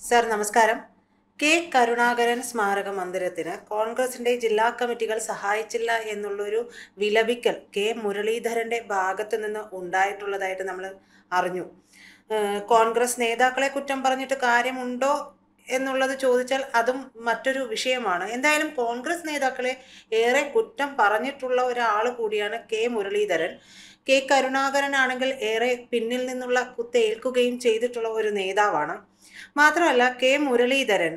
Sir നമസ്കാരം. K Karunakaran സ്മാരക മന്ദിരത്തിന് കോൺഗ്രസിന്റെ ജില്ലാ കമ്മിറ്റികൾ സഹായിച്ചില്ല എന്നുള്ളൊരു വിലപിക്കൽ കെ മുരളീധരന്റെ ഭാഗത്ത് നിന്ന് ഉണ്ടായിട്ടുള്ളതായിട്ട് നമ്മൾ അറിഞ്ഞു. കോൺഗ്രസ് നേതാക്കളെ കുറ്റം പറഞ്ഞിട്ട് കാര്യമുണ്ടോ എന്നുള്ളത് ചോദിച്ചാൽ അതും മറ്റൊരു വിഷയമാണ്. എന്തായാലും കോൺഗ്രസ് നേതാക്കളെ ഏറെ കുറ്റം പറഞ്ഞിട്ടുള്ള ഒരാൾ കൂടിയാണ് കെ മുരളീധരൻ. കെ കരുണാകരൻ ആണെങ്കിൽ ഏറെ പിന്നിൽ നിന്നുള്ള കുത്തേൽക്കുകയും ചെയ്തിട്ടുള്ള ഒരു നേതാവാണ്. മാത്രമല്ല കെ മുരളീധരൻ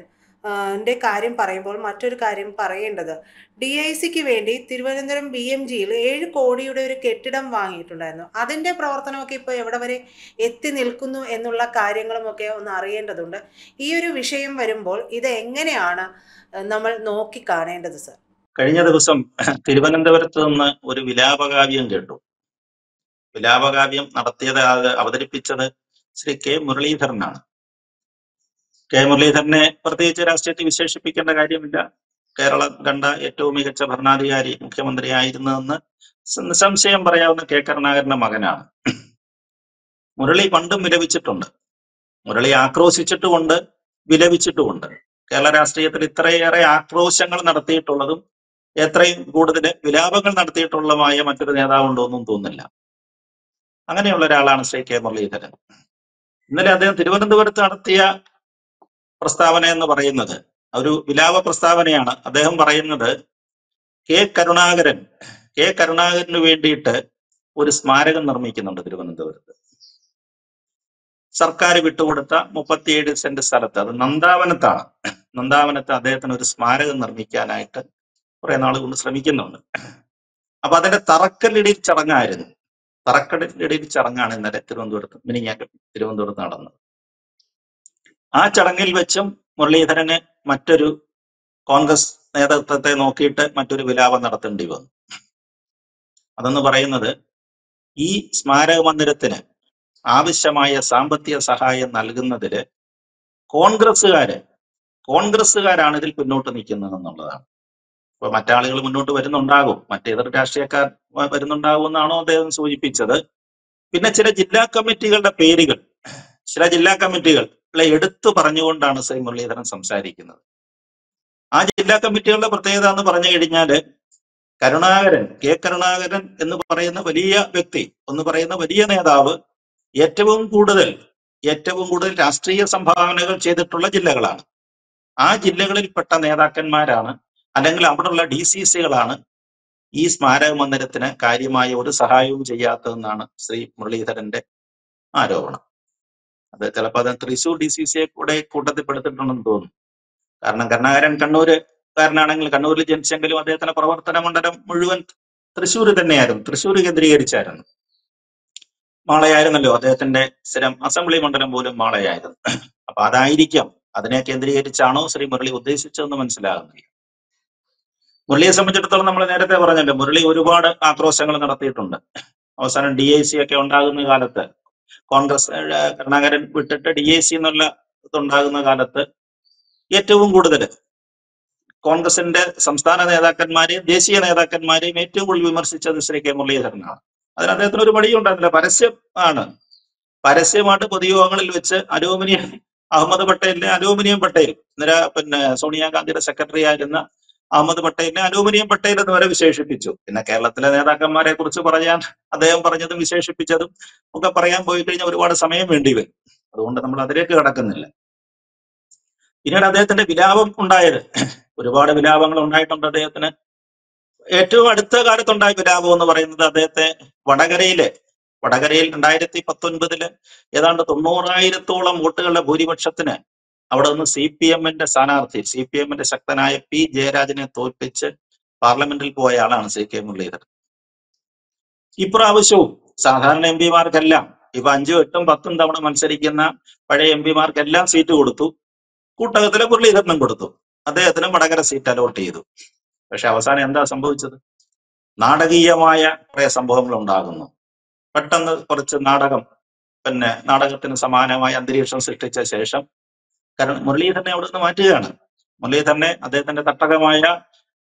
ന്റെ കാര്യം പറയുമ്പോൾ മറ്റൊരു കാര്യം പറയേണ്ടത്, DICക്ക് വേണ്ടി തിരുവനന്തപുരം BMGയിൽ 7 കോടിയുടെ ഒരു കെട്ടിടം വാങ്ങിയിട്ടുണ്ടായിരുന്നു. അതിൻ്റെ പ്രവർത്തനമൊക്കെ ഇപ്പോൾ എവിടെ വരെ എത്തി നിൽക്കുന്നു എന്നുള്ള കാര്യങ്ങളുമൊക്കെ ഒന്ന് അറിയേണ്ടതുണ്ട്. ഈ ഒരു വിഷയം വരുമ്പോൾ ഇത് എങ്ങനെയാണ് നമ്മൾ നോക്കി കാണേണ്ടത് സർ? കഴിഞ്ഞ ദിവസം തിരുവനന്തപുരത്ത് നിന്ന് ഒരു വിലാപകാവ്യം കേട്ടു. വിലാപകാവ്യം അവതരിപ്പിച്ചത് ശ്രീ കെ മുരളീധരനാണ്. കെ മുരളീധരനെ പ്രത്യേകിച്ച് രാഷ്ട്രീയത്തിൽ വിശേഷിപ്പിക്കേണ്ട കാര്യമില്ല. കേരളം കണ്ട ഏറ്റവും മികച്ച ഭരണാധികാരി, മുഖ്യമന്ത്രിയായിരുന്നതെന്ന് നിസ്സംശയം പറയാവുന്ന കെ കരുണാകരന്റെ മകനാണ്. മുരളി പണ്ടും വിലപിച്ചിട്ടുണ്ട്. മുരളി ആക്രോശിച്ചിട്ടുമുണ്ട്, വിലപിച്ചിട്ടുമുണ്ട്. കേരള രാഷ്ട്രീയത്തിൽ ഇത്രയേറെ ആക്രോശങ്ങൾ നടത്തിയിട്ടുള്ളതും എത്രയും കൂടുതൽ വിലാപങ്ങൾ നടത്തിയിട്ടുള്ളതുമായ മറ്റൊരു നേതാവുണ്ടോന്നും തോന്നുന്നില്ല. അങ്ങനെയുള്ള ഒരാളാണ് ശ്രീ കെ മുരളീധരൻ. ഇന്നലെ അദ്ദേഹം തിരുവനന്തപുരത്ത് നടത്തിയ പ്രസ്താവന എന്ന് പറയുന്നത് ഒരു വിലാപ പ്രസ്താവനയാണ്. അദ്ദേഹം പറയുന്നത് കെ കരുണാകരന് വേണ്ടിയിട്ട് ഒരു സ്മാരകം നിർമ്മിക്കുന്നുണ്ട് തിരുവനന്തപുരത്ത്. സർക്കാർ വിട്ടുകൊടുത്ത 37 സെന്റ് സ്ഥലത്ത്, അത് നന്ദാവനത്താണ്. നന്ദാവനത്ത് അദ്ദേഹത്തിന് ഒരു സ്മാരകം നിർമ്മിക്കാനായിട്ട് കുറെ നാൾ കൊണ്ട് ശ്രമിക്കുന്നുണ്ട്. അപ്പൊ അതിന്റെ തറക്കല്ലിടൽ ചടങ്ങാണ് ഇന്നലെ തിരുവനന്തപുരത്ത് നടന്നത്. ആ ചടങ്ങിൽ വെച്ചും മുരളീധരന് മറ്റൊരു കോൺഗ്രസ് നേതൃത്വത്തെ നോക്കിയിട്ട് മറ്റൊരു വിലാപം നടത്തേണ്ടി വന്നു. അതെന്ന് പറയുന്നത്, ഈ സ്മാരക മന്ദിരത്തിന് ആവശ്യമായ സാമ്പത്തിക സഹായം നൽകുന്നതില് കോൺഗ്രസ്സുകാരാണ് ഇതിൽ മുന്നോട്ട് നിൽക്കുന്നത് എന്നുള്ളതാണ്. ഇപ്പൊ മറ്റാളുകൾ മുന്നോട്ട് വരുന്നുണ്ടാകും, മറ്റേതൊരു രാഷ്ട്രീയക്കാർ വരുന്നുണ്ടാകും എന്നാണോ അദ്ദേഹം സൂചിപ്പിച്ചത്. പിന്നെ ചില ജില്ലാ കമ്മിറ്റികളെ എടുത്തു പറഞ്ഞുകൊണ്ടാണ് ശ്രീ മുരളീധരൻ സംസാരിക്കുന്നത്. ആ ജില്ലാ കമ്മിറ്റികളുടെ പ്രത്യേകത എന്ന് പറഞ്ഞു കഴിഞ്ഞാല്, കെ കരുണാകരൻ എന്ന് പറയുന്ന വലിയ വ്യക്തി, വലിയ നേതാവ് ഏറ്റവും കൂടുതൽ രാഷ്ട്രീയ സംഭാവനകൾ ചെയ്തിട്ടുള്ള ജില്ലകളാണ്. ആ ജില്ലകളിൽപ്പെട്ട നേതാക്കന്മാരാണ്, അല്ലെങ്കിൽ അവിടെയുള്ള DCCകളാണ് ഈ സ്മാരക മന്ദിരത്തിന് കാര്യമായ ഒരു സഹായവും ചെയ്യാത്തതെന്നാണ് ശ്രീ മുരളീധരന്റെ ആരോപണം. അത് ചിലപ്പോൾ അത് തൃശൂർ DCCയെ കൂടെ കൂട്ടത്തിൽപ്പെടുത്തിട്ടുണ്ടെന്ന് തോന്നുന്നു. കാരണം കരുണാകരൻ കണ്ണൂരുകാരനാണെങ്കിൽ, കണ്ണൂരിൽ ജനിച്ചെങ്കിലും അദ്ദേഹത്തിന്റെ പ്രവർത്തന മണ്ഡലം മുഴുവൻ തൃശ്ശൂർ തന്നെയായിരുന്നു, തൃശ്ശൂർ കേന്ദ്രീകരിച്ചായിരുന്നു. മാളയായിരുന്നല്ലോ അദ്ദേഹത്തിന്റെ സ്ഥിരം അസംബ്ലി മണ്ഡലം പോലും മാളയായിരുന്നു. അപ്പൊ അതായിരിക്കാം, അതിനെ കേന്ദ്രീകരിച്ചാണോ ശ്രീ മുരളി ഉദ്ദേശിച്ചതെന്ന് മനസ്സിലാകുന്നില്ല. മുരളിയെ സംബന്ധിച്ചിടത്തോളം നമ്മൾ നേരത്തെ പറഞ്ഞല്ലോ, മുരളി ഒരുപാട് ആക്രോശങ്ങൾ നടത്തിയിട്ടുണ്ട്. അവസാനം DIC ഒക്കെ ഉണ്ടാകുന്ന കാലത്ത്, കോൺഗ്രസ് കരുണാകരൻ വിട്ടിട്ട് DIC എന്നുള്ള ഇതുണ്ടാകുന്ന കാലത്ത് ഏറ്റവും കൂടുതൽ കോൺഗ്രസിന്റെ സംസ്ഥാന നേതാക്കന്മാരെയും ദേശീയ നേതാക്കന്മാരെയും ഏറ്റവും കൂടുതൽ വിമർശിച്ചത് ശ്രീ കെ മുരളീധരനാണ്. അതിന് അദ്ദേഹത്തിന് ഒരു പടിയുണ്ടായിരുന്നില്ല. പരസ്യമായിട്ട് പൊതുയോഗങ്ങളിൽ വെച്ച് അലൂമിനിയം പട്ടേൽ, സോണിയാഗാന്ധിയുടെ സെക്രട്ടറി ആയിരുന്ന അഹമ്മദ് പട്ടേലിനെ അലൂമിനിയം പട്ടേൽ എന്ന് വരെ വിശേഷിപ്പിച്ചു. പിന്നെ കേരളത്തിലെ നേതാക്കന്മാരെ കുറിച്ച് പറയാൻ അദ്ദേഹം പറഞ്ഞതും വിശേഷിപ്പിച്ചതും ഒക്കെ പറയാൻ പോയി കഴിഞ്ഞാൽ ഒരുപാട് സമയം വേണ്ടി വരും. അതുകൊണ്ട് നമ്മൾ അതിലേക്ക് കടക്കുന്നില്ല. പിന്നീട് അദ്ദേഹത്തിന്റെ വിലാപം ഉണ്ടായത്, ഒരുപാട് വിലാപങ്ങൾ ഉണ്ടായിട്ടുണ്ട് അദ്ദേഹത്തിന്. ഏറ്റവും അടുത്ത കാലത്തുണ്ടായ വിലാപം എന്ന് പറയുന്നത്, അദ്ദേഹത്തെ വടകരയിൽ 2019 ഏതാണ്ട് 90,000-ഓളം വോട്ടുകളുടെ ഭൂരിപക്ഷത്തിന് അവിടെ നിന്ന് CPMന്റെ ശക്തനായ P ജയരാജനെ തോൽപ്പിച്ച് പാർലമെന്റിൽ പോയ ആളാണ് ശ്രീ കെ മുരളീധരൻ. ഇപ്രാവശ്യവും സാധാരണ MP-മാർക്കെല്ലാം, ഇപ്പൊ 5, 8, 10 തവണ മത്സരിക്കുന്ന പഴയ MP-മാർക്കെല്ലാം സീറ്റ് കൊടുത്തു. കൂട്ടകത്തിലെ മുരളീധരനും കൊടുത്തു. അദ്ദേഹത്തിന് വടകര സീറ്റ് അലോട്ട് ചെയ്തു. പക്ഷെ അവസാനം എന്താ സംഭവിച്ചത്? നാടകീയമായ കുറെ സംഭവങ്ങൾ ഉണ്ടാകുന്നു. പെട്ടെന്ന് കുറച്ച് നാടകത്തിന് സമാനമായ അന്തരീക്ഷം സൃഷ്ടിച്ച ശേഷം മുരളീധരനെ അവിടെ നിന്ന് മാറ്റുകയാണ്. മുരളീധരനെ അദ്ദേഹത്തിന്റെ തട്ടകമായ,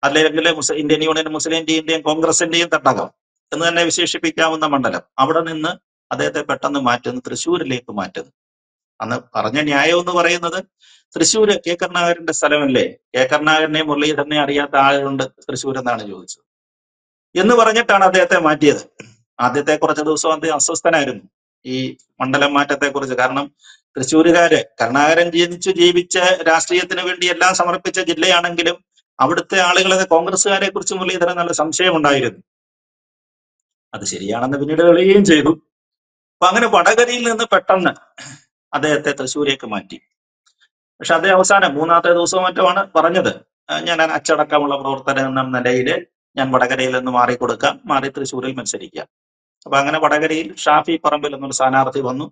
അല്ലെങ്കിൽ ഇന്ത്യൻ യൂണിയൻ മുസ്ലിം ലീഗിന്റെയും കോൺഗ്രസിന്റെയും തട്ടകം എന്ന് തന്നെ വിശേഷിപ്പിക്കാവുന്ന മണ്ഡലം, അവിടെ നിന്ന് അദ്ദേഹത്തെ പെട്ടെന്ന് തൃശ്ശൂരിലേക്ക് മാറ്റുന്നു. അന്ന് പറഞ്ഞ ന്യായം എന്ന് പറയുന്നത് തൃശ്ശൂര് കെ കരുണാകരന്റെ സ്ഥലമല്ലേ, കെ കരുണാകരനെ മുരളീധരനെ അറിയാത്ത ആളുകളുണ്ട് തൃശ്ശൂർ എന്നാണ് ചോദിച്ചത് എന്ന് പറഞ്ഞിട്ടാണ് അദ്ദേഹത്തെ മാറ്റിയത്. ആദ്യത്തെ കുറച്ച് ദിവസം അദ്ദേഹം അസ്വസ്ഥനായിരുന്നു ഈ മണ്ഡലം മാറ്റത്തെ കുറിച്ച്. കാരണം തൃശ്ശൂരുകാര് കരുണാകരൻ ജീവിച്ച രാഷ്ട്രീയത്തിന് വേണ്ടി എല്ലാം സമർപ്പിച്ച ജില്ലയാണെങ്കിലും അവിടുത്തെ ആളുകളെ കോൺഗ്രസ്സുകാരെ കുറിച്ച് മുരളീധരൻ നല്ല സംശയമുണ്ടായിരുന്നു. അത് ശരിയാണെന്ന് പിന്നീട് തെളിയുകയും ചെയ്തു. അപ്പൊ അങ്ങനെ വടകരയിൽ നിന്ന് പെട്ടെന്ന് അദ്ദേഹത്തെ തൃശ്ശൂരേക്ക് മാറ്റി. പക്ഷെ അദ്ദേഹം അവസാനം മൂന്നാമത്തെ ദിവസവും മറ്റുമാണ് പറഞ്ഞത്, ഞാൻ അച്ചടക്കമുള്ള പ്രവർത്തനം എന്ന നിലയിൽ ഞാൻ വടകരയിൽ നിന്ന് മാറിക്കൊടുക്കാം, മാറി തൃശ്ശൂരിൽ മത്സരിക്കാം. അപ്പൊ അങ്ങനെ വടകരയിൽ ഷാഫി പറമ്പിൽ എന്നൊരു സ്ഥാനാർത്ഥി വന്നു.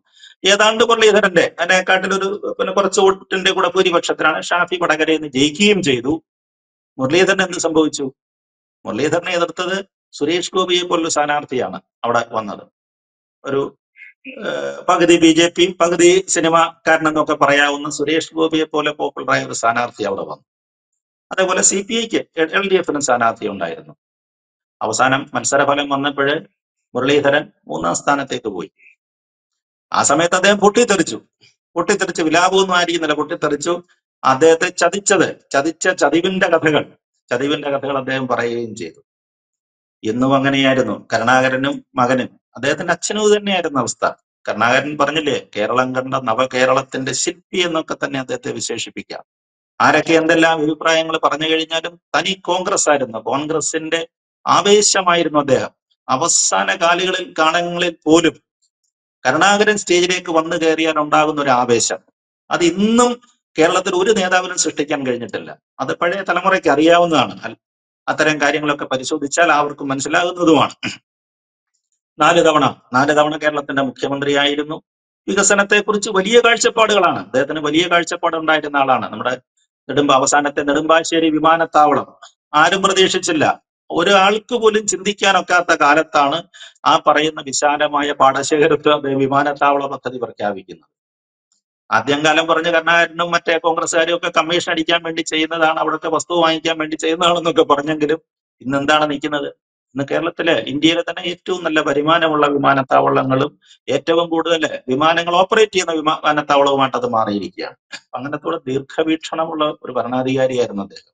ഏതാണ്ട് മുരളീധരന്റെ അതിനെക്കാട്ടിലൊരു കുറച്ച് വോട്ടിന്റെ കൂടെ ഭൂരിപക്ഷത്തിലാണ് ഷാഫി വടകരയിൽ നിന്ന് ജയിക്കുകയും ചെയ്തു. മുരളീധരൻ എന്ത് സംഭവിച്ചു? മുരളീധരനെ എതിർത്തത് സുരേഷ് ഗോപിയെ പോലൊരു സ്ഥാനാർത്ഥിയാണ് അവിടെ വന്നത്. ഒരു പകുതി BJP പകുതി സിനിമാക്കാരനെന്നൊക്കെ പറയാവുന്ന സുരേഷ് ഗോപിയെ പോലെ പോപ്പുലറായ ഒരു സ്ഥാനാർത്ഥി അവിടെ വന്നു. അതേപോലെ CPIക്ക് LDFനും സ്ഥാനാർത്ഥി ഉണ്ടായിരുന്നു. അവസാനം മത്സരഫലം വന്നപ്പോഴ് മുരളീധരൻ 3-ാം സ്ഥാനത്തേക്ക് പോയി. ആ സമയത്ത് അദ്ദേഹം പൊട്ടിത്തെറിച്ചു വിലാപമൊന്നും ആയിരിക്കുന്നില്ല, പൊട്ടിത്തെറിച്ചു. അദ്ദേഹത്തെ ചതിച്ച ചതിവിന്റെ കഥകൾ അദ്ദേഹം പറയുകയും ചെയ്തു. എന്നും അങ്ങനെയായിരുന്നു. കരുണാകരനും മകനും അദ്ദേഹത്തിന്റെ അച്ഛനും തന്നെയായിരുന്നു അവസ്ഥ. കരുണാകരൻ പറഞ്ഞില്ലേ, കേരളം കണ്ട നവകേരളത്തിന്റെ ശില്പി എന്നൊക്കെ തന്നെ അദ്ദേഹത്തെ വിശേഷിപ്പിക്കാം. ആരൊക്കെ എന്തെല്ലാം അഭിപ്രായങ്ങൾ പറഞ്ഞു കഴിഞ്ഞാലും തനി കോൺഗ്രസ് ആയിരുന്നു, കോൺഗ്രസിന്റെ ആവേശമായിരുന്നു അദ്ദേഹം. അവസാന കാലങ്ങളിൽ പോലും കരുണാകരൻ സ്റ്റേജിലേക്ക് വന്നു കയറിയാൽ ഉണ്ടാകുന്ന ഒരു ആവേശം, അത് ഇന്നും കേരളത്തിൽ ഒരു നേതാവിനും സൃഷ്ടിക്കാൻ കഴിഞ്ഞിട്ടില്ല. അത് പഴയ തലമുറയ്ക്ക് അറിയാവുന്നതാണ്. അത്തരം കാര്യങ്ങളൊക്കെ പരിശോധിച്ചാൽ അവർക്കും മനസ്സിലാകുന്നതുമാണ്. 4 തവണ കേരളത്തിന്റെ മുഖ്യമന്ത്രിയായിരുന്നു. വികസനത്തെക്കുറിച്ച് വലിയ കാഴ്ചപ്പാടുകളാണ് അദ്ദേഹത്തിന്, വലിയ കാഴ്ചപ്പാട് ഉണ്ടായിരുന്ന ആളാണ്. നമ്മുടെ അവസാനത്തെ നെടുമ്പാശ്ശേരി വിമാനത്താവളം ആരും പ്രതീക്ഷിച്ചില്ല. ഒരാൾക്ക് പോലും ചിന്തിക്കാനൊക്കാത്ത കാലത്താണ് ആ പറയുന്ന വിശാലമായ പാടശേഖരത്ത് വിമാനത്താവള പദ്ധതി പ്രഖ്യാപിക്കുന്നത്. ആദ്യം കാലം പറഞ്ഞ കരുണാകരനും മറ്റേ കോൺഗ്രസ്സുകാരും ഒക്കെ കമ്മീഷൻ അടിക്കാൻ വേണ്ടി ചെയ്യുന്നതാണ്, അവിടുത്തെ വസ്തു വാങ്ങിക്കാൻ വേണ്ടി ചെയ്യുന്നതാണെന്നൊക്കെ പറഞ്ഞെങ്കിലും ഇന്ന് എന്താണ് നിൽക്കുന്നത്? ഇന്ന് കേരളത്തിലെ, ഇന്ത്യയിലെ തന്നെ ഏറ്റവും നല്ല വരുമാനമുള്ള വിമാനത്താവളങ്ങളും ഏറ്റവും കൂടുതൽ വിമാനങ്ങൾ ഓപ്പറേറ്റ് ചെയ്യുന്ന വിമാനത്താവളവുമായിട്ട് അത് മാറിയിരിക്കുകയാണ്. അങ്ങനത്തോടെ ദീർഘവീക്ഷണമുള്ള ഒരു ഭരണാധികാരിയായിരുന്നു അദ്ദേഹം.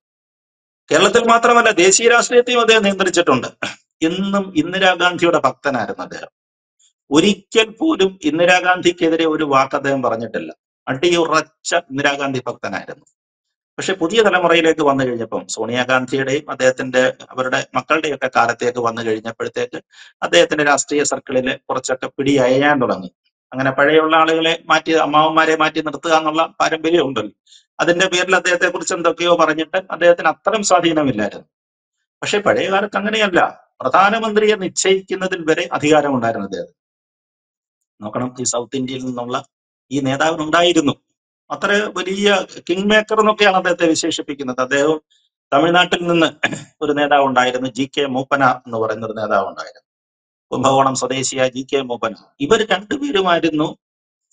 കേരളത്തിൽ മാത്രമല്ല ദേശീയ രാഷ്ട്രീയത്തെയും അദ്ദേഹം നിയന്ത്രിച്ചിട്ടുണ്ട്. എന്നും ഇന്ദിരാഗാന്ധിയുടെ ഭക്തനായിരുന്നു അദ്ദേഹം. ഒരിക്കൽ പോലും ഇന്ദിരാഗാന്ധിക്കെതിരെ ഒരു വാക്ക് അദ്ദേഹം പറഞ്ഞിട്ടില്ല. അടിയുറച്ച ഇന്ദിരാഗാന്ധി ഭക്തനായിരുന്നു. പക്ഷെ പുതിയ തലമുറയിലേക്ക് വന്നു കഴിഞ്ഞപ്പം സോണിയാഗാന്ധിയുടെയും അവരുടെ മക്കളുടെയൊക്കെ കാലത്തേക്ക് വന്നു കഴിഞ്ഞപ്പോഴത്തേക്ക് അദ്ദേഹത്തിന്റെ രാഷ്ട്രീയ സർക്കിളിൽ കുറച്ചൊക്കെ പിടി അയയാൻ തുടങ്ങി. അങ്ങനെ പഴയുള്ള ആളുകളെ മാറ്റി, അമ്മാവന്മാരെ മാറ്റി നിർത്തുക എന്നുള്ള പാരമ്പര്യം ഉണ്ടല്ലോ. അതിന്റെ പേരിൽ അദ്ദേഹത്തെ കുറിച്ച് എന്തൊക്കെയോ പറഞ്ഞിട്ട് അദ്ദേഹത്തിന് അത്തരം സ്വാധീനമില്ലായിരുന്നു. പക്ഷെ പഴയ കാലത്ത് അങ്ങനെയല്ല. പ്രധാനമന്ത്രിയെ നിശ്ചയിക്കുന്നതിൽ വരെ അധികാരമുണ്ടായിരുന്നു അദ്ദേഹം. നോക്കണം, ഈ സൗത്ത് ഇന്ത്യയിൽ നിന്നുള്ള ഈ നേതാവിനുണ്ടായിരുന്നു. അത്ര വലിയ കിങ് മേക്കർ എന്നൊക്കെയാണ് അദ്ദേഹത്തെ വിശേഷിപ്പിക്കുന്നത്. അദ്ദേഹം തമിഴ്നാട്ടിൽ നിന്ന് ഒരു നേതാവ് ഉണ്ടായിരുന്നു, GK മൂപ്പന എന്ന് പറയുന്ന ഒരു നേതാവ് ഉണ്ടായിരുന്നു. കുംഭകോണം സ്വദേശിയായ GK മൂപ്പന. ഇവർ രണ്ടുപേരുമായിരുന്നു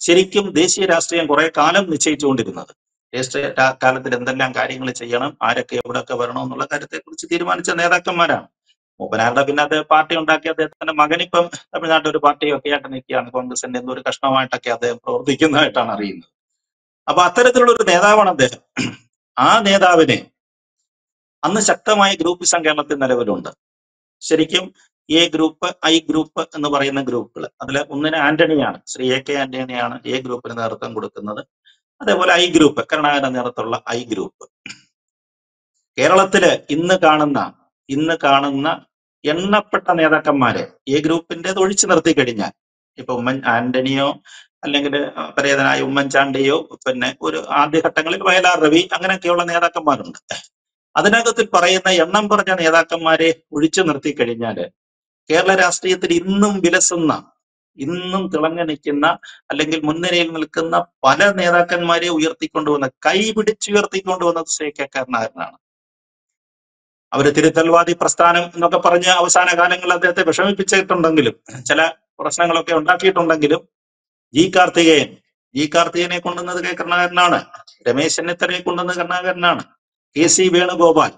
ശരിക്കും ദേശീയ രാഷ്ട്രീയം കുറെ കാലം നിശ്ചയിച്ചുകൊണ്ടിരുന്നത്. രാഷ്ട്രീയ കാലത്തിൽ എന്തെല്ലാം കാര്യങ്ങൾ ചെയ്യണം, ആരൊക്കെ എവിടെയൊക്കെ വരണം എന്നുള്ള കാര്യത്തെക്കുറിച്ച് തീരുമാനിച്ച നേതാക്കന്മാരാണ്. മൂപ്പനാരുടെ പിന്നെ അദ്ദേഹം പാർട്ടി ഉണ്ടാക്കി, അദ്ദേഹത്തിന്റെ മകനിപ്പം തമിഴ്നാട്ടിൽ ഒരു പാർട്ടിയൊക്കെ ആയിട്ട് നിൽക്കുകയാണ്. കോൺഗ്രസിന്റെ എന്തൊരു കഷ്ണമായിട്ടൊക്കെ അദ്ദേഹം പ്രവർത്തിക്കുന്നതായിട്ടാണ് അറിയുന്നത്. അപ്പൊ അത്തരത്തിലുള്ള ഒരു നേതാവാണ് അദ്ദേഹം. ആ നേതാവിനെ അന്ന് ശക്തമായ ഗ്രൂപ്പിസം കേരളത്തിൽ നിലവിലുണ്ട്. ശരിക്കും A ഗ്രൂപ്പ്, I ഗ്രൂപ്പ് എന്ന് പറയുന്ന ഗ്രൂപ്പുകൾ, അതിൽ ഒന്നിന് ആന്റണിയാണ്, ശ്രീ AK ആന്റണിയാണ് A ഗ്രൂപ്പിന് നേതൃത്വം കൊടുക്കുന്നത്. അതേപോലെ I ഗ്രൂപ്പ്, കരുണാകരന്റെ നേതൃത്വമുള്ള I ഗ്രൂപ്പ്. കേരളത്തില് ഇന്ന് കാണുന്ന എണ്ണപ്പെട്ട നേതാക്കന്മാരെ A ഗ്രൂപ്പിന്റെ ഒഴിച്ചു നിർത്തി കഴിഞ്ഞാൽ, ഇപ്പൊ ആന്റണിയോ അല്ലെങ്കിൽ പരേതനായ ഉമ്മൻചാണ്ടിയോ, പിന്നെ ഒരു ആദ്യഘട്ടങ്ങളിൽ വയലാർ രവി, അങ്ങനെയൊക്കെയുള്ള നേതാക്കന്മാരുണ്ട്. അതിനകത്തിൽ പറയുന്ന എണ്ണം പറഞ്ഞ നേതാക്കന്മാരെ ഒഴിച്ചു നിർത്തി കഴിഞ്ഞാല് കേരള രാഷ്ട്രീയത്തിൽ ഇന്നും വിലസുന്ന, ഇന്നും തിളങ്ങി നിൽക്കുന്ന, അല്ലെങ്കിൽ മുൻനിരയിൽ നിൽക്കുന്ന പല നേതാക്കന്മാരെ കൈപിടിച്ചുയർത്തിക്കൊണ്ടുവന്നത് ശ്രീ K കരുണാകരനാണ്. അവര് തിരുത്തൽവാദി പ്രസ്ഥാനം എന്നൊക്കെ പറഞ്ഞ് അവസാന കാലങ്ങളിൽ അദ്ദേഹത്തെ വിഷമിപ്പിച്ചിട്ടുണ്ടെങ്കിലും, ചില പ്രശ്നങ്ങളൊക്കെ ഉണ്ടാക്കിയിട്ടുണ്ടെങ്കിലും, G കാർത്തികേയനെ കൊണ്ടുവന്നത് K കരുണാകരനാണ്. രമേശ് ചെന്നിത്തലയെ കൊണ്ടുവന്നത് കരുണാകരനാണ്. KC വേണുഗോപാൽ,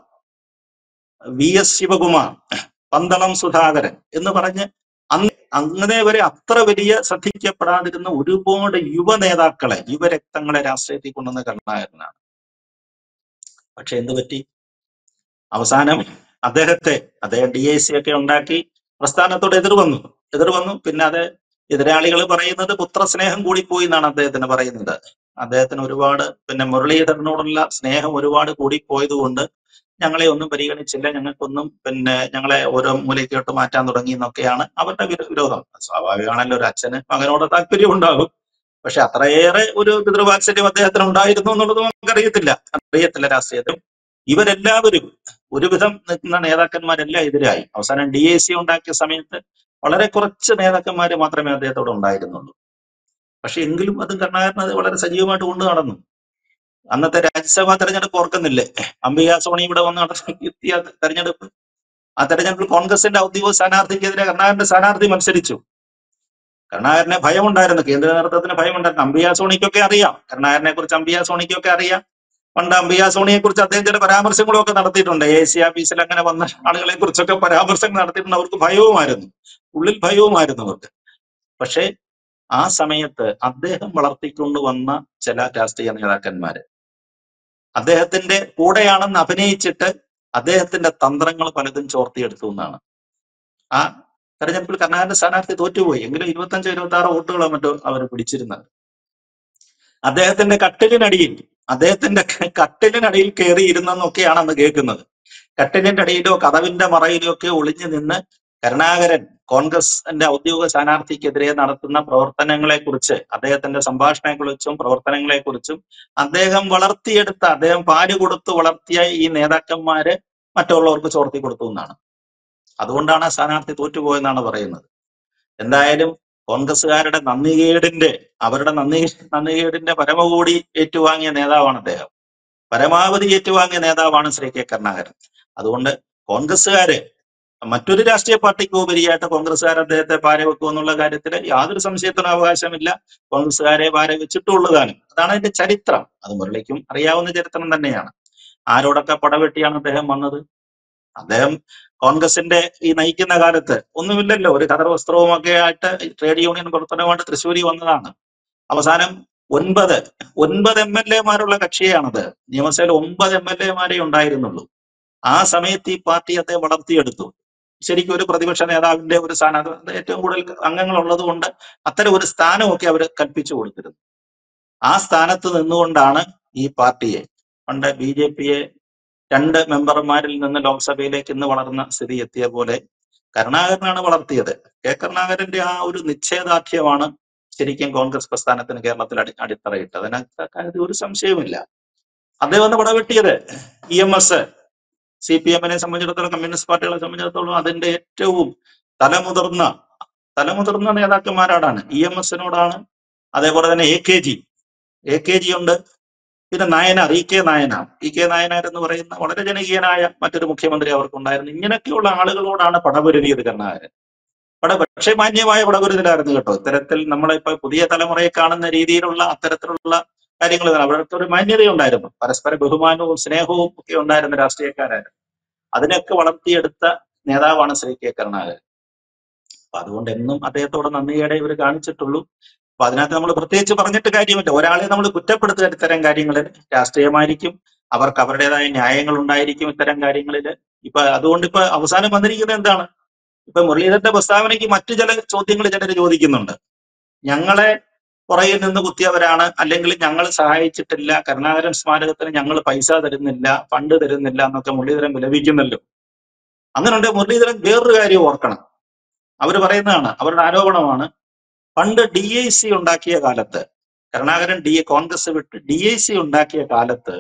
VS ശിവകുമാർ, പന്തളം സുധാകരൻ എന്ന് പറഞ്ഞ് അന്ന് അങ്ങനെ വരെ അത്ര വലിയ ശ്രദ്ധിക്കപ്പെടാതിരുന്ന ഒരുപാട് യുവ നേതാക്കളെ, യുവരക്തങ്ങളെ രാഷ്ട്രീയത്തിൽ കൊണ്ടുവന്ന കരുണാകരനാണ്. പക്ഷെ എന്ത് പറ്റി? അവസാനം അദ്ദേഹം DIC ഒക്കെ ഉണ്ടാക്കി പ്രസ്ഥാനത്തോട് എതിർ വന്നു. പിന്നെ അത് എതിരാളികൾ പറയുന്നത് പുത്രസ്നേഹം കൂടിപ്പോയി എന്നാണ് അദ്ദേഹത്തിന് പറയുന്നത്. അദ്ദേഹത്തിന് ഒരുപാട് പിന്നെ മുരളീധരനോടുള്ള സ്നേഹം ഒരുപാട് കൂടിപ്പോയത് കൊണ്ട് ഞങ്ങളെ ഒന്നും പരിഗണിച്ചില്ല, ഞങ്ങൾക്കൊന്നും പിന്നെ ഞങ്ങളെ ഓരോ മൂലയ്ക്കോട്ട് മാറ്റാൻ തുടങ്ങി എന്നൊക്കെയാണ് അവരുടെ വിരോധം. സ്വാഭാവികമാണല്ലോ, ഒരു അച്ഛന് മകനോട് താല്പര്യം ഉണ്ടാകും. പക്ഷെ അത്രയേറെ ഒരു പിതൃവാത്സല്യം അദ്ദേഹത്തിന് ഉണ്ടായിരുന്നു എന്നുള്ളത് അറിയത്തില്ല രാഷ്ട്രീയത്തിൽ. ഇവരെല്ലാവരും ഒരുവിധം നിൽക്കുന്ന നേതാക്കന്മാരെല്ലാം എതിരായി. അവസാനം DIC ഉണ്ടാക്കിയ സമയത്ത് വളരെ കുറച്ച് നേതാക്കന്മാര് മാത്രമേ അദ്ദേഹത്തോട് ഉണ്ടായിരുന്നുള്ളൂ. പക്ഷെ എങ്കിലും അത് കരുണാകരൻ അത് വളരെ സജീവമായിട്ട് കൊണ്ടു നടന്നു. അന്നത്തെ രാജ്യസഭാ തെരഞ്ഞെടുപ്പ് ഓർക്കുന്നില്ലേ? അംബിക സോണി ഇവിടെ വന്ന് നടത്തിയ തെരഞ്ഞെടുപ്പ്. ആ തെരഞ്ഞെടുപ്പിൽ കോൺഗ്രസിന്റെ ഔദ്യോഗിക സ്ഥാനാർത്ഥിക്കെതിരെ കരുണാകരന്റെ സ്ഥാനാർത്ഥി മത്സരിച്ചു. കരുണാകരനെ ഭയമുണ്ടായിരുന്നു, കേന്ദ്ര നേതൃത്വത്തിന് ഭയമുണ്ടായിരുന്നു. അംബിക സോണിക്കൊക്കെ അറിയാം കരുണാകരനെ കുറിച്ച്, അംബിക സോണിക്കൊക്കെ അറിയാം. പണ്ട് അംബിക സോണിയെ കുറിച്ച് അദ്ദേഹം ചില പരാമർശങ്ങളൊക്കെ നടത്തിയിട്ടുണ്ട്. AC ഓഫീസിൽ അങ്ങനെ വന്ന ആളുകളെ കുറിച്ചൊക്കെ പരാമർശങ്ങൾ നടത്തിയിട്ടുണ്ട്. അവർക്ക് ഭയവുമായിരുന്നു, ഉള്ളിൽ ഭയവുമായിരുന്നു അവർക്ക്. പക്ഷേ ആ സമയത്ത് അദ്ദേഹം വളർത്തിക്കൊണ്ടുവന്ന ചില രാഷ്ട്രീയ നേതാക്കന്മാര് അദ്ദേഹത്തിന്റെ കൂടെയാണെന്ന് അഭിനയിച്ചിട്ട് അദ്ദേഹത്തിന്റെ തന്ത്രങ്ങൾ പലതും ചോർത്തിയെടുത്തു എന്നാണ്. ആ തെരഞ്ഞെടുപ്പിൽ കരുണാകരന്റെ സ്ഥാനാർത്ഥി തോറ്റുപോയി, എങ്കിലും 25-26 വോട്ടുകളോ മറ്റോ അവർ പിടിച്ചിരുന്നത്. അദ്ദേഹത്തിന്റെ കട്ടിലിനടിയിൽ കയറിയിരുന്നെന്നൊക്കെയാണ് അന്ന് കേൾക്കുന്നത്. കട്ടിലിന്റെ അടിയിലോ കതവിന്റെ മറയിലോ ഒക്കെ ഒളിഞ്ഞു നിന്ന് കരുണാകരൻ കോൺഗ്രസിന്റെ ഔദ്യോഗിക സ്ഥാനാർത്ഥിക്കെതിരെ നടത്തുന്ന പ്രവർത്തനങ്ങളെ കുറിച്ച്, അദ്ദേഹത്തിന്റെ സംഭാഷണങ്ങളെക്കുറിച്ചും പ്രവർത്തനങ്ങളെക്കുറിച്ചും അദ്ദേഹം പാല് കൊടുത്ത് വളർത്തിയ ഈ നേതാക്കന്മാര് മറ്റുള്ളവർക്ക് ചോർത്തി കൊടുത്തു എന്നാണ്. അതുകൊണ്ടാണ് ആ സ്ഥാനാർത്ഥി തോറ്റുപോയെന്നാണ് പറയുന്നത്. എന്തായാലും കോൺഗ്രസ്സുകാരുടെ അവരുടെ നന്ദികേടിന്റെ പരമകൂടി ഏറ്റുവാങ്ങിയ നേതാവാണ് അദ്ദേഹം. പരമാവധി ഏറ്റുവാങ്ങിയ നേതാവാണ് ശ്രീ K കരുണാകരൻ. അതുകൊണ്ട് കോൺഗ്രസ്സുകാര് മറ്റൊരു രാഷ്ട്രീയ പാർട്ടിക്ക് ഉപരിയായിട്ട് കോൺഗ്രസ്സുകാർ അദ്ദേഹത്തെ പാരവെക്കും എന്നുള്ള കാര്യത്തിൽ യാതൊരു സംശയത്തിനും അവകാശമില്ല. കോൺഗ്രസ്സുകാരെ പാരവെച്ചിട്ടുള്ളതാനും. അതാണ് അതിന്റെ ചരിത്രം. അത് മുരളിക്കും അറിയാവുന്ന ചരിത്രം തന്നെയാണ്. ആരോടൊക്കെ പടവെട്ടിയാണ് അദ്ദേഹം വന്നത്? അദ്ദേഹം കോൺഗ്രസിന്റെ ഈ നയിക്കുന്ന കാലത്ത് ഒന്നുമില്ലല്ലോ, ഒരു കതർ വസ്ത്രവും ഒക്കെ ആയിട്ട് ട്രേഡ് യൂണിയൻ പ്രവർത്തനമായിട്ട് തൃശ്ശൂരിൽ വന്നതാണ്. അവസാനം 9 MLA-മാരുള്ള കക്ഷിയാണത്. നിയമസഭയിൽ 9 MLA-മാരേ ഉണ്ടായിരുന്നുള്ളൂ. ആ സമയത്ത് ഈ പാർട്ടി അദ്ദേഹം വളർത്തിയെടുത്തു. ശരിക്കും ഒരു പ്രതിപക്ഷ നേതാവിന്റെ ഒരു സ്ഥാനം, ഏറ്റവും കൂടുതൽ അംഗങ്ങൾ ഉള്ളത് കൊണ്ട് അത്തരം ഒരു സ്ഥാനമൊക്കെ അവർ കൽപ്പിച്ചു കൊടുത്തിരുന്നു. ആ സ്ഥാനത്ത് നിന്നുകൊണ്ടാണ് ഈ പാർട്ടിയെ, പണ്ട് BJP-യെ 2 മെമ്പർമാരിൽ നിന്ന് ലോക്സഭയിലേക്ക് ഇന്ന് വളർന്ന സ്ഥിതി എത്തിയ പോലെ കരുണാകരനാണ് വളർത്തിയത്. K കരുണാകരന്റെ ആ ഒരു നിശ്ചയദാർഢ്യമാണ് ശരിക്കും കോൺഗ്രസ് പ്രസ്ഥാനത്തിന് കേരളത്തിൽ അടിത്തറയിട്ടത്. അതിനകത്ത് ഒരു സംശയവുമില്ല. അദ്ദേഹം ഒന്ന് പടവെട്ടിയത് EMS, CPM-നെ സംബന്ധിച്ചിടത്തോളം, കമ്മ്യൂണിസ്റ്റ് പാർട്ടികളെ സംബന്ധിച്ചിടത്തോളം അതിന്റെ ഏറ്റവും തലമുതിർന്ന നേതാക്കന്മാരാണ്. EMS-നോടാണ്. അതേപോലെ തന്നെ AKG ഉണ്ട്. പിന്നെ EK നായനാർ എന്ന് പറയുന്ന വളരെ ജനകീയനായ മറ്റൊരു മുഖ്യമന്ത്രി അവർക്കുണ്ടായിരുന്നു. ഇങ്ങനെയൊക്കെയുള്ള ആളുകളോടാണ് പടപൊരുതിയത് കരുണാകരൻ. പക്ഷേ മാന്യമായ പടപൊരുതലായിരുന്നു കേട്ടോ. ഇത്തരത്തിൽ നമ്മളിപ്പോ പുതിയ തലമുറയെ കാണുന്ന രീതിയിലുള്ള അത്തരത്തിലുള്ള കാര്യങ്ങൾ അവിടുത്തെ ഒരു മാന്യതയുണ്ടായിരുന്നു. പരസ്പര ബഹുമാനവും സ്നേഹവും ഒക്കെ ഉണ്ടായിരുന്ന രാഷ്ട്രീയക്കാരായിരുന്നു. അതിനൊക്കെ വളർത്തിയെടുത്ത നേതാവാണ് ശ്രീ K കരുണാകരൻ. അപ്പൊ അതുകൊണ്ട് എന്നും അദ്ദേഹത്തോട് നന്ദിയോടെ ഇവർ കാണിച്ചിട്ടുള്ളൂ. അപ്പൊ അതിനകത്ത് നമ്മൾ പ്രത്യേകിച്ച് പറഞ്ഞിട്ട് കാര്യമില്ല. ഒരാളെ നമ്മൾ കുറ്റപ്പെടുത്തുക ഇത്തരം കാര്യങ്ങളിൽ രാഷ്ട്രീയമായിരിക്കും, അവർക്ക് അവരുടേതായ ന്യായങ്ങൾ ഉണ്ടായിരിക്കും ഇത്തരം കാര്യങ്ങളിൽ. അതുകൊണ്ട് അവസാനം വന്നിരിക്കുന്നത് എന്താണ്? മുരളീധരന്റെ പ്രസ്താവനയ്ക്ക് മറ്റു ചില ചോദ്യങ്ങൾ ചിലർ ചോദിക്കുന്നുണ്ട്. ഞങ്ങളെ പുറകിൽ നിന്ന് കുത്തിയവരാണ്, അല്ലെങ്കിൽ ഞങ്ങൾ സഹായിച്ചിട്ടില്ല, കരുണാകരൻ സ്മാരകത്തിന് ഞങ്ങൾ പൈസ തരുന്നില്ല, ഫണ്ട് തരുന്നില്ല എന്നൊക്കെ മുരളീധരൻ വിലപിക്കുന്നല്ലോ. അങ്ങനെയുണ്ട്. മുരളീധരൻ വേറൊരു കാര്യം ഓർക്കണം. അവർ പറയുന്നതാണ്, അവരുടെ ആരോപണമാണ്, പണ്ട് DIC ഉണ്ടാക്കിയ കാലത്ത്, കരുണാകരൻ കോൺഗ്രസ് വിട്ട് DIC ഉണ്ടാക്കിയ കാലത്ത്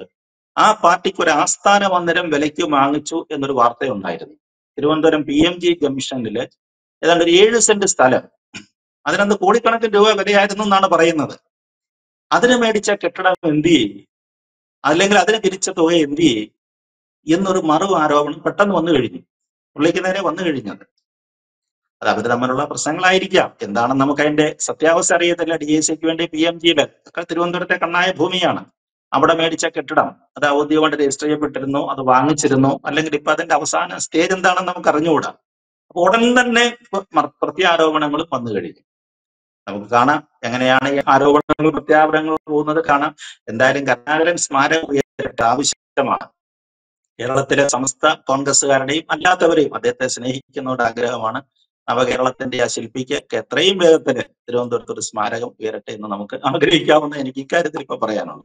ആ പാർട്ടിക്ക് ഒരു ആസ്ഥാന മന്ദിരം വിലയ്ക്ക് വാങ്ങിച്ചു എന്നൊരു വാർത്തയുണ്ടായിരുന്നു. തിരുവനന്തപുരം PMG ജംഗ്ഷനില് ഏതാണ്ട് ഒരു 7 സെന്റ് സ്ഥലം, അതിനകത്ത് കോടിക്കണക്കിന് രൂപ വിലയായിരുന്നു എന്നാണ് പറയുന്നത്. അതിന് മേടിച്ച കെട്ടിടം എന്ത് ചെയ്യും, അല്ലെങ്കിൽ അതിന് പിരിച്ച തുക എന്ത് ചെയ്യും എന്നൊരു ആരോപണം പെട്ടെന്ന് വന്നു കഴിഞ്ഞു, പുള്ളിക്ക് നേരെ വന്നു കഴിഞ്ഞത്. അത് അവർ തമ്മിലുള്ള പ്രശ്നങ്ങളായിരിക്കാം. എന്താണെന്ന് നമുക്ക് അതിന്റെ സത്യാവസ്ഥ അറിയത്തില്ല. DIC-ക്ക് വേണ്ടി PMG-യില് ഒക്കെ തിരുവനന്തപുരത്തെ കണ്ണായ ഭൂമിയാണ്. അവിടെ മേടിച്ച കെട്ടിടം അത് ഔദ്യോഗികമായിട്ട് രജിസ്റ്റർ ചെയ്യപ്പെട്ടിരുന്നു, അത് വാങ്ങിച്ചിരുന്നു, അല്ലെങ്കിൽ ഇപ്പൊ അതിന്റെ അവസാന സ്റ്റേജ് എന്താണെന്ന് നമുക്ക് അറിഞ്ഞുകൂടാ. ഉടൻ തന്നെ പ്രത്യാരോപണങ്ങളും വന്നു കഴിഞ്ഞു. നമുക്ക് കാണാം എങ്ങനെയാണ് ഈ ആരോപണങ്ങളും പ്രത്യാരോപണങ്ങളും പോകുന്നത് കാണാം. എന്തായാലും കരുണാകരൻ സ്മാരകം ഉയർത്തേണ്ട ആവശ്യമാണ്. കേരളത്തിലെ സമസ്ത കോൺഗ്രസ്സുകാരുടെയും അല്ലാത്തവരെയും അദ്ദേഹത്തെ സ്നേഹിക്കുന്നവരുടെ ആഗ്രഹമാണ്. നവകേരളത്തിന്റെ ആ ശില്പിക്ക് എത്രയും വേഗത്തിൽ തിരുവനന്തപുരത്ത് ഒരു സ്മാരകം ഉയരട്ടെ എന്ന് നമുക്ക് ആഗ്രഹിക്കാവുന്ന എനിക്ക് ഇക്കാര്യത്തിൽ ഇപ്പൊ പറയാനുള്ളൂ.